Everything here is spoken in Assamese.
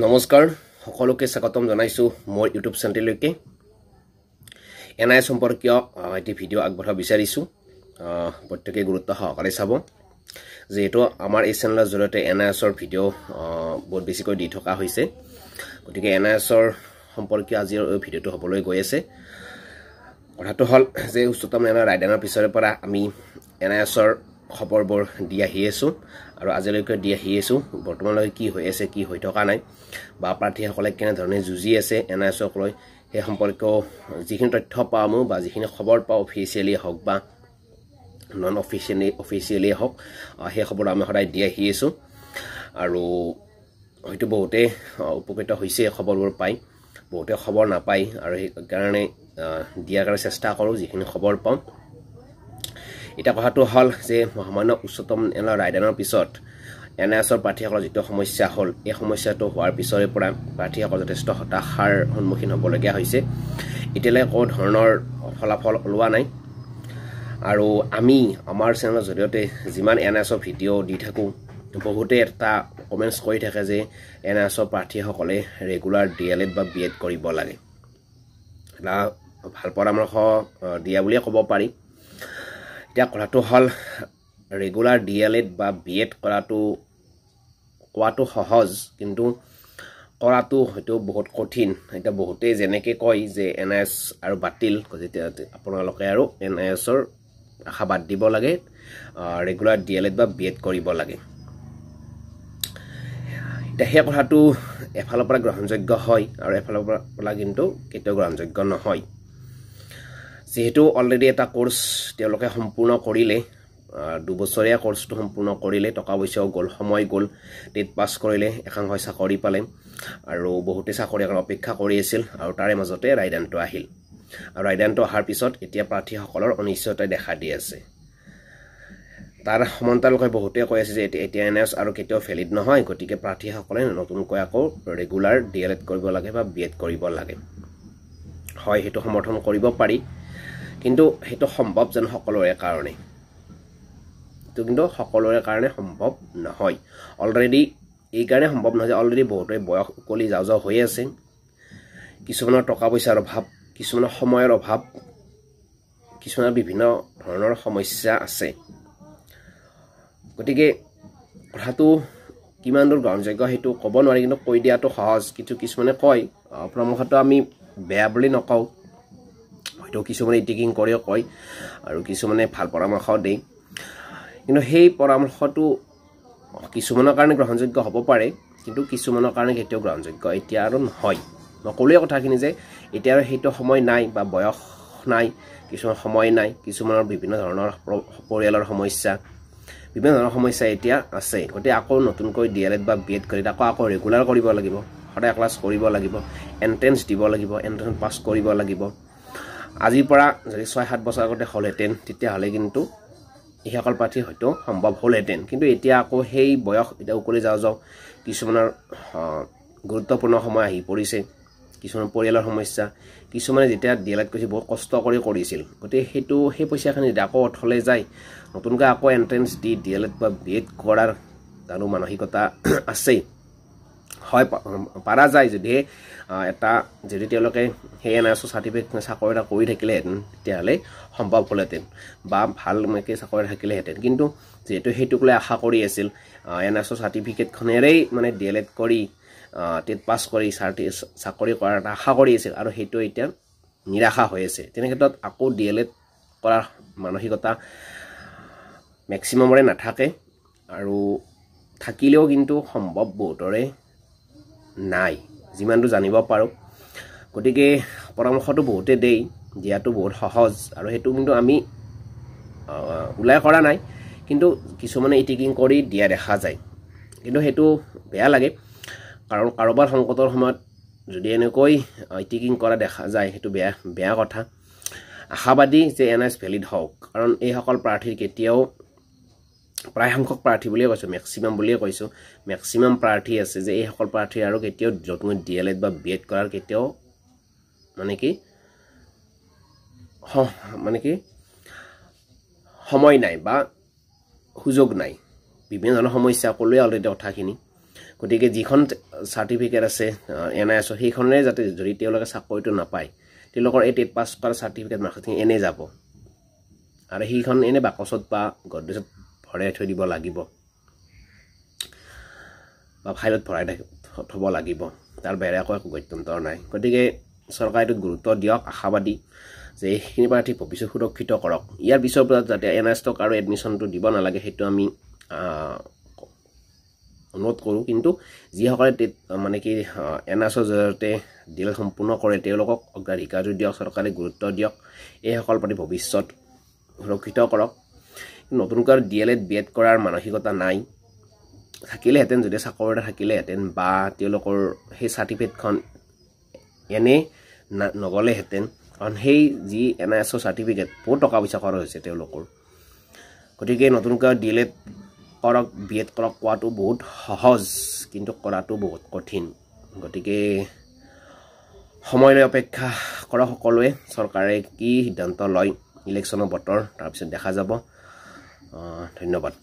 নমস্কাৰ সকলোকে স্বাগতম জনাইছো মোৰ ইউটিউব চেনেললৈকে এনআই সম্পৰ্কীয় এটি ভিডিও আগবঢ়াব বিচাৰিছো প্ৰত্যেককে গুৰুত্ব সহকাৰে চাব যেটো আমাৰ এই চেনেলৰ জৰিয়তে এনআইএছৰ ভিডিও বহুত বেছিকৈ দি থকা হৈছে গতিকে এনআইএছৰ সম্পৰ্কীয় আজিৰ এই ভিডিওটো হ'বলৈ গৈ আছে কথাটো হল যে উচ্চতম ন্যায়ালয়ৰ ৰায়দানৰ পিছৰে পৰা আমি এনআইএছৰ খবৰবোৰ দি আহি আছো আৰু আজিলৈকে দি আহি আছো বৰ্তমানলৈ কি হৈ আছে কি হৈ থকা নাই বা প্ৰাৰ্থীসকলে কেনে ধৰণে যুঁজি আছে এনআইএছক লৈ সেই সম্পৰ্কীয় যিখিনি তথ্য পামু বা যিখিনি খবৰ পাও অফিচিয়েলি হওক বা নন অফিচিয়েলি হওক সেই খবৰ আমি সদায় দি আহি আছো আৰু হয়তো বহুতে উপকৃত হৈছে খবৰবোৰ পাই বহুতে খবৰ নাপায় আৰু সেই কাৰণে দিয়াৰ কাৰণে চেষ্টা কৰো যিখিনি খবৰ পাম এটা কথাটো হল যে মহামান্য উচ্চতম ন্যায়ালয়ৰ ৰায়দানৰ পিছত এনআইএছৰ প্ৰাৰ্থীসকলৰ যিটো সমস্যা হল এই সমস্যাটো হোৱাৰ পিছৰে পৰা প্ৰাৰ্থীসকল যথেষ্ট হতাশাৰ সন্মুখীন হ'বলগীয়া হৈছে এতিয়ালৈ কোনো ধৰণৰ ফলাফল ওলোৱা নাই আৰু আমি আমাৰ চেনেলৰ জৰিয়তে যিমান এনআইএছৰ ভিডিও দি থাকো বহুতে এটা কমেন্টছ কৰি থাকে যে এনআইএছৰ প্ৰাৰ্থীসকলে ৰেগুলাৰ ডিএলএড বা বিএড কৰিব লাগে এটা ভাল পৰামৰ্শ দিয়া বুলিয়ে ক'ব পাৰি এতিয়া কথাটো হল ৰেগুলাৰ ডিএলএড বা বিএড কোৱাটো সহজ কিন্তু কৰাটো হয়তো বহুত কঠিন এটা বহুতে যেনেকৈ কয় যে এনআইএছ আৰু বাতিল যেতিয়া আপোনালোকে আৰু এনআইএছৰ আশা বাদ দিব লাগে ৰেগুলাৰ ডিএলএড বা বিএড কৰিব লাগে এতিয়া সেই কথাটো এফালৰ পৰা গ্ৰহণযোগ্য হয় আৰু এফালৰ পৰা কিন্তু কেতিয়াও গ্ৰহণযোগ্য নহয় যেহেতু অলৰেডি এটা কোৰ্স তেওঁলোকে সম্পূৰ্ণ কৰিলে 2 বছৰীয়া কোৰ্সটো সম্পূৰ্ণ কৰিলে টকা পইচাও গল সময় গল টেট পাস কৰিলে একাংশ চাকৰি পালে আৰু বহুতে চাকৰিৰ কাৰণে অপেক্ষা কৰি আছিল আৰু তাৰে মাজতে ৰায়দানটো আহিল আৰু ৰায়দানটো অহাৰ পিছত এতিয়া প্ৰাৰ্থীসকলৰ অনিশ্চয়তা দেখা দি আছে তাৰ সমান্তৰালকৈ বহুতে কৈ আছে যে এতিয়া এনএছ আৰু কেতিয়াও ভ্যালিড নহয় গতিকে প্ৰাৰ্থীসকলে নতুনকৈ আকৌ ৰেগুলাৰ ডিএলএড কৰিব লাগে বা বিএড কৰিব লাগে হয় হেতু সমৰ্থন কৰিব পাৰি কিন্তু হেতু সম্ভৱ যেন সকলোৰে কাৰণে কিন্তু সকলোৰে কাৰণে সম্ভৱ নহয় অলৰেডি এই কাৰণে সম্ভৱ নহয় অলৰেডি বহুতে বয়স উকলি যাও হৈ আছে কিছুমানৰ টকা পইচাৰ অভাৱ কিছুমানৰ সময়ৰ অভাৱ কিছুমানৰ বিভিন্ন ধৰণৰ সমস্যা আছে গতিকে কথাটো কিমান দূৰ গ্ৰহণযোগ্য হেতু ক'ব নোৱাৰি কিন্তু কৈ দিয়াটো সহজ কিন্তু কিছুমানে কয় পৰামৰ্শটো আমি বেয়া বুলি নকওঁ হয়তো কিছুমানে টিকিং কৰিও কয় আৰু কিছুমানে ভাল পৰামৰ্শ দিয়ে কিন্তু সেই পৰামৰ্শটো কিছুমানৰ কাৰণে গ্ৰহণযোগ্য হ'ব পাৰে কিন্তু কিছুমানৰ কাৰণে কেতিয়াও গ্ৰহণযোগ্য এতিয়া আৰু নহয় নকলেই কথাখিনি যে এতিয়া আৰু সেইটো সময় নাই বা বয়স নাই কিছুমান সময় নাই কিছুমানৰ বিভিন্ন ধৰণৰ পৰিয়ালৰ সমস্যা বিভিন্ন ধৰণৰ সমস্যা এতিয়া আছে গতিকে আকৌ নতুনকৈ ডিএলএড বা বিএড কৰি আকৌ ৰেগুলাৰ কৰিব লাগিব সদায় ক্লাছ কৰিব লাগিব এন্ট্ৰেন্স দিব লাগিব এন্ট্ৰেন্স পাছ কৰিব লাগিব আজিৰ পৰা যদি 6-7 বছৰ আগতে হলহেতেন তেতিয়া হলে কিন্তু এই সকল প্ৰাৰ্থী হয়তো সম্ভৱ হলহেতেন কিন্তু এতিয়া আকৌ সেই বয়স এটা উকলি যাও কিছুমানৰ গুৰুত্বপূৰ্ণ সময় আহি পৰিছে কিছুমান পৰিয়ালৰ সমস্যা কিছুমানে যেতিয়া ডিএলএড কৰিছিল বহুত কষ্ট কৰি কৰিছিল গতিকে সেই পইচাখিনি আকৌ অথলে যায় নতুনকৈ আকৌ এন্ট্ৰেন্স দি ডিএলএড বা বিএড কৰাৰ তাৰো মানসিকতা আছে হয় পাৰা যায় যদি তেওঁলোকে সেই এনআইএছৰ সাৰ্টিফিকেট চাকৰি এটা কৰি থাকিলেহেঁতেন তেতিয়াহ'লে সম্ভৱ হলহেঁতেন বা ভালকৈ চাকৰি থাকিলেহেঁতেন কিন্তু যেহেতু সেইটোক লৈ আশা কৰি আছিল এনআইএছৰ সাৰ্টিফিকেটখনেৰেই মানে ডিএলএড কৰি টেট পাছ কৰি চাকৰি কৰাৰ এটা আশা কৰি আছিল আৰু সেইটো এতিয়া নিৰাশা হৈ আছে তেনে ক্ষেত্ৰত আকৌ ডিএলএড কৰাৰ মানসিকতা মেক্সিমামৰে নাথাকে আৰু থাকিলেও কিন্তু সম্ভৱ বহুতৰে নাই যিমানটো জানিব পাৰো গতিকে পৰামৰ্শটো বহুতে দেই দিয়াটো বহুত সহজ আৰু হেতু কিন্তু আমি উলাই কৰা নাই কিন্তু কিছুমানে ইটিকিং কৰি দিয়া দেখা যায় কিন্তু হেতু বেয়া লাগে কাৰণ কাৰোবাৰ সংকটৰ সময়ত যদি এনেকৈ ইটিকিং কৰা দেখা যায় হেতু বেয়া কথা আশাবাদী যে এনআইএছ ভ্যালিড হওক কাৰণ এই সকল প্ৰাৰ্থীৰ কেতিয়াও প্ৰায় সংখ্যক প্ৰাৰ্থী বুলিয়ে কৈছো মেক্সিমাম বুলিয়ে কৈছো মেক্সিমাম প্ৰাৰ্থী আছে যে এই সকল প্ৰাৰ্থী আৰু কেতিয়াও নতুন ডিএলএড বা বিএড কৰাৰ কেতিয়াও মানে কি সময় নাই বা সুযোগ নাই বিভিন্ন ধৰণৰ সমস্যা ক'লোৱে অলৰেডি কথাখিনি গতিকে যিখন চাৰ্টিফিকেট আছে NIS সেইখনে যাতে যদি তেওঁলোকে চাকৰিটো নাপায় তেওঁলোকৰ এই টেট পাছ কৰা চাৰ্টিফিকেট মাৰ্কখিনি এনেই যাব আৰু সেইখন এনে বাকচত বা গডৰেজত ভৰাই থৈ দিব লাগিব বা ফাইলত ভৰাই থ'ব লাগিব তাৰ বাহিৰে একো গত্যন্তৰ নাই গতিকে চৰকাৰে এইটোত গুৰুত্ব দিয়ক আশাবাদী যে এইখিনি প্ৰাৰ্থী ভৱিষ্যত সুৰক্ষিত কৰক ইয়াৰ পিছৰ পৰা যাতে NIS আৰু এডমিশ্যনটো দিব নালাগে সেইটো আমি অনুৰোধ কৰোঁ কিন্তু যিসকলে মানে কি NISৰ জৰিয়তে ডিএল সম্পূৰ্ণ কৰে তেওঁলোকক অগ্ৰাধিকাৰটো দিয়ক চৰকাৰে গুৰুত্ব দিয়ক এইসকল প্ৰাৰ্থী ভৱিষ্যত সুৰক্ষিত কৰক নতুনকৈ DLED BED কৰাৰ মানসিকতা নাই থাকিলেহেঁতেন যদি চাকৰি এটা থাকিলেহেঁতেন বা তেওঁলোকৰ সেই চাৰ্টিফিকেটখন এনেই নগ'লেহেঁতেন কাৰণ সেই যি NISৰ চাৰ্টিফিকেট বহুত টকা পইচা খৰচ হৈছে তেওঁলোকৰ গতিকে নতুনকৈ DLED কৰক BED কৰক কোৱাটো বহুত সহজ কিন্তু কৰাটো বহুত কঠিন গতিকে সময়লৈ অপেক্ষা কৰক সকলোৱে চৰকাৰে কি সিদ্ধান্ত লয় ইলেকশ্যনৰ বতৰ তাৰপিছত দেখা যাব ধন্যবাদ